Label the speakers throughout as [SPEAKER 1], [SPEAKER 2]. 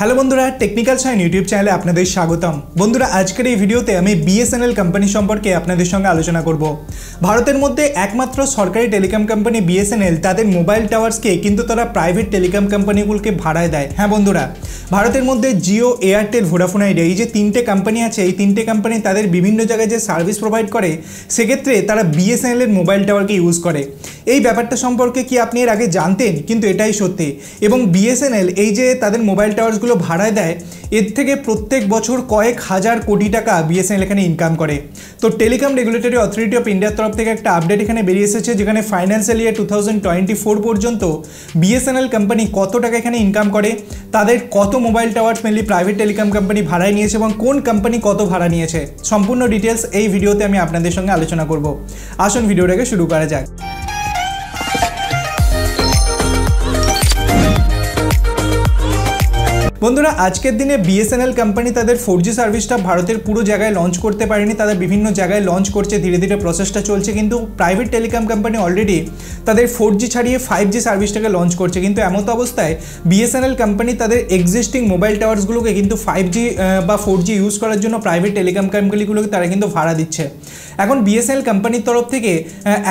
[SPEAKER 1] Hello বন্ধুরা, technical sign YouTube চ্যানেলে আপনাদের স্বাগতম। বন্ধুরা, আজকের এই ভিডিওতে আমি বিএসএনএল কোম্পানি সম্পর্কে আপনাদের সঙ্গে আলোচনা করব। ভারতের মধ্যে একমাত্র সরকারি টেলিকম কোম্পানি বিএসএনএল তাদের মোবাইল টাওয়ার্সকে কিন্তু তারা প্রাইভেট টেলিকম কোম্পানিগুলোকে ভাড়ায় দেয়। হ্যাঁ বন্ধুরা, ভারতের মধ্যে জিও, এয়ারটেল, ভোডাফোন আইডিয়া এই যে তিনটে কোম্পানি আছে, এই তিনটে কোম্পানি তাদের বিভিন্ন জায়গায় যে সার্ভিস প্রোভাইড করে সেক্ষেত্রে তারা বিএসএনএলের মোবাইল টাওয়ারকে ইউজ করে। এই ব্যাপারটা সম্পর্কে কি আপনি এর আগে জানতেন? কিন্তু এটাই সত্যি। এবং বিএসএনএল এই যে তাদের মোবাইল টাওয়ার্সগুলো ভাড়ায় দেয়, এর থেকে প্রত্যেক বছর কয়েক হাজার কোটি টাকা বিএসএনএল এখানে ইনকাম করে। তো টেলিকম রেগুলেটরি অথরিটি অফ ইন্ডিয়ার তরফ থেকে একটা আপডেট এখানে বেরিয়ে এসেছে, যেখানে ফাইন্যান্সিয়াল ইয়ার 2024 পর্যন্ত বিএসএনএল কোম্পানি কত টাকা এখানে ইনকাম করে, তাদের কত mobile towers mainly private telecom company ভাড়ায় নিয়েছে এবং কোন কোম্পানি কত ভাড়া নিয়েছে, সম্পূর্ণ ডিটেলস এই ভিডিওতে আমি আপনাদের সঙ্গে আলোচনা করব। আসুন ভিডিওটাকে শুরু করা যাক। বন্ধুরা, আজকের দিনে বিএসএনএল কোম্পানি তাদের 4G সার্ভিসটা ভারতের পুরো জায়গায় লঞ্চ করতে পারেনি, তাদের বিভিন্ন জায়গায় লঞ্চ করছে, ধীরে ধীরে প্রসেসটা চলছে। কিন্তু প্রাইভেট টেলিকম কোম্পানি অলরেডি তাদের 4G ছাড়িয়ে 5G সার্ভিসটাকে লঞ্চ করছে। কিন্তু এমতো অবস্থায় বিএসএনএল কোম্পানি তাদের এক্সিস্টিং মোবাইল টাওয়ার্সগুলোকে কিন্তু 5G বা 4G ইউজ করার জন্য প্রাইভেট টেলিকম কোম্পানিগুলোকে তারা কিন্তু ভাড়া দিচ্ছে। এখন বিএসএনএল কোম্পানির তরফ থেকে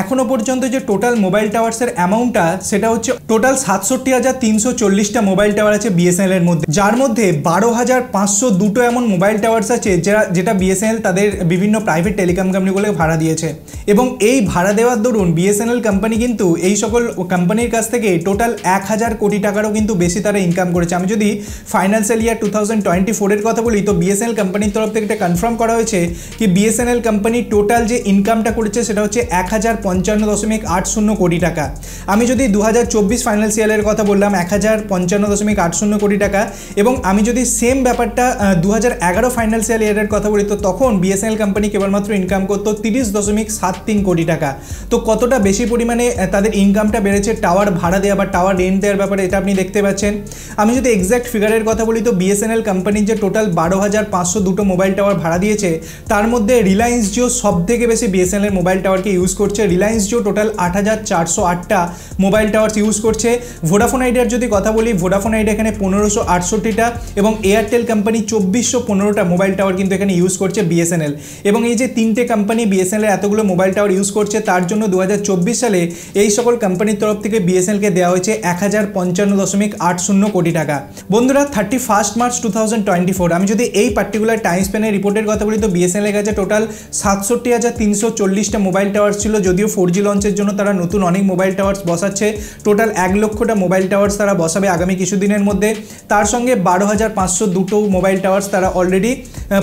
[SPEAKER 1] এখনও পর্যন্ত যে টোটাল মোবাইল টাওয়ার্সের অ্যামাউন্টটা, সেটা হচ্ছে টোটাল 67,340টা মোবাইল টাওয়ার আছে বিএসএনএল এর মধ্যে, যার মধ্যে 12,502টো এমন মোবাইল টাওয়ার্স আছে যেটা বিএসএনএল তাদের বিভিন্ন প্রাইভেট টেলিকম কোম্পানিগুলোকে ভাড়া দিয়েছে। এবং এই ভাড়া দেওয়ার দরুন বিএসএনএল কোম্পানি কিন্তু এই সকল কোম্পানির কাছ থেকে টোটাল 1,000 কোটি টাকারও কিন্তু বেশি তারা ইনকাম করেছে। আমি যদি ফাইন্যান্সিয়াল ইয়ার 2024 এর কথা বলি, তো বিএসএনএল কোম্পানির তরফ থেকে এটা কনফার্ম করা হয়েছে কি বিএসএনএল কোম্পানি টোটাল যে ইনকামটা করেছে সেটা হচ্ছে 1,055.80 কোটি টাকা। আমি যদি 2024 ফাইন্যান্সিয়ালের কথা বললাম 1,055.80 কোটি টাকা, এবং আমি যদি সেম ব্যাপারটা 2011 ফাইন্যান্সিয়াল ইয়ারের কথা বলি, তো তখন বিএসএনএল কোম্পানি কেবলমাত্র ইনকাম করতো 30.73 কোটি টাকা। তো কতটা বেশি পরিমাণে তাদের ইনকামটা বেড়েছে টাওয়ার ভাড়া দেওয়া বা টাওয়ার রেন্ট দেওয়ার ব্যাপারে, এটা আপনি দেখতে পাচ্ছেন। আমি যদি এক্স্যাক্ট ফিগারের কথা বলি, তো বিএসএনএল কোম্পানির যে টোটাল 12,502টো মোবাইল টাওয়ার ভাড়া দিয়েছে, তার মধ্যে রিলায়েন্স জিও সব থেকে বেশি বিএসএনএল এর মোবাইল টাওয়ারকে ইউজ করছে। রিলায়েন্স জিও টোটাল 8,408টা মোবাইল টাওয়ার্স ইউজ করছে। ভোডাফোন আইডিয়ার যদি কথা বলি, ভোডাফোন আইডিয়া এখানে 1568টা, এবং এয়ারটেল কোম্পানি 2415টা মোবাইল টাওয়ার কিন্তু এখানে ইউজ করছে বিএসএনএল। এবং এই যে তিনটে কোম্পানি বিএসএনএল এতগুলো মোবাইল টাওয়ার ইউজ করছে, তার জন্য 2024 সালে এই সকল কোম্পানির তরফ থেকে বিএসএনএলকে দেওয়া হয়েছে 1,055.80 কোটি টাকা। বন্ধুরা, 31 মার্চ 2024 আমি যদি এই পার্টিকুলার টাইম স্প্যানের রিপোর্টের কথা বলি, তো বিএসএনএল এর কাছে টোটাল 67,340টা মোবাইল টাওয়ার্স ছিল। যদিও 4G লঞ্চের জন্য তারা নতুন অনেক মোবাইল টাওয়ার্স বসাচ্ছে, টোটাল 1 লক্ষটা মোবাইল টাওয়ার্স তারা বসাবে আগামী কিছুদিনের মধ্যে। তার সঙ্গে 12,502টো মোবাইল টাওয়ার্স তারা অলরেডি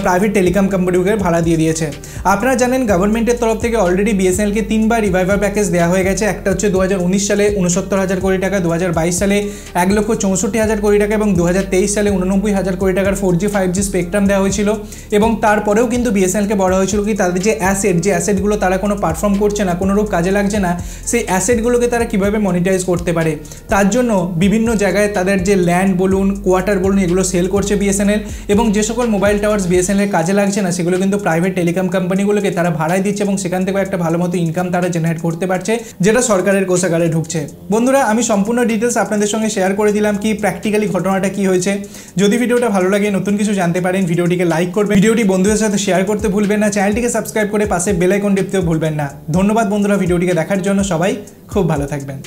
[SPEAKER 1] প্রাইভেট টেলিকম কোম্পানিকে ভাড়া দিয়ে দিয়েছে। আপনারা জানেন গভর্নমেন্টের তরফ থেকে অলরেডি বিএসএনএলকে 3বার রিভাইভার প্যাকেজ দেওয়া হয়ে গেছে। একটা হচ্ছে 2019 সালে 69,000 কোটি টাকা, 2022 সালে 1,64,000 কোটি টাকা, এবং 2023 সালে 89,000 কোটি টাকার 4G 5G স্পেকট্রাম দেওয়া হয়েছিল। এবং তারপরেও কিন্তু বিএসএনএলকে বলা হয়েছিল কি তাদের যে অ্যাসেটগুলো তারা কোনো পারফর্ম করছে না, কোনোরূপ কাজে লাগছে না, সেই অ্যাসেটগুলোকে তারা কীভাবে মনিটাইজ করতে পারে, তার জন্য বিভিন্ন জায়গায় তাদের যে ল্যান্ড বলুন, কোয়ার্টার বলুন, এগুলো সেল করছে বিএসএনএল। এবং যে সকল মোবাইল টাওয়ার্স বিএসএনএল কাজে লাগছে না, সেগুলো কিন্তু প্রাইভেট টেলিকম কোম্পানিগুলোকে তারা ভাড়ায় দিচ্ছে, এবং সেখান থেকে একটা ভালো মতো ইনকাম তারা জেনারেট করতে পারছে, যেটা সরকারের কোষাগারে ঢুকছে। বন্ধুরা, আমি সম্পূর্ণ ডিটেলস আপনাদের সঙ্গে শেয়ার করে দিলাম কি প্র্যাকটিক্যালি ঘটনাটা কি হয়েছে। যদি ভিডিওটা ভালো লাগে, নতুন কিছু জানতে পারেন, ভিডিওটিকে লাইক করবেন, ভিডিওটি বন্ধুদের সাথে শেয়ার করতে ভুলবেন না, চ্যানেলটিকে সাবস্ক্রাইব করে পাশে বেল আইকন টিপতেও ভুলবেন না। ধন্যবাদ বন্ধুরা ভিডিওটিকে দেখার জন্য, সবাই খুব ভালো থাকবেন।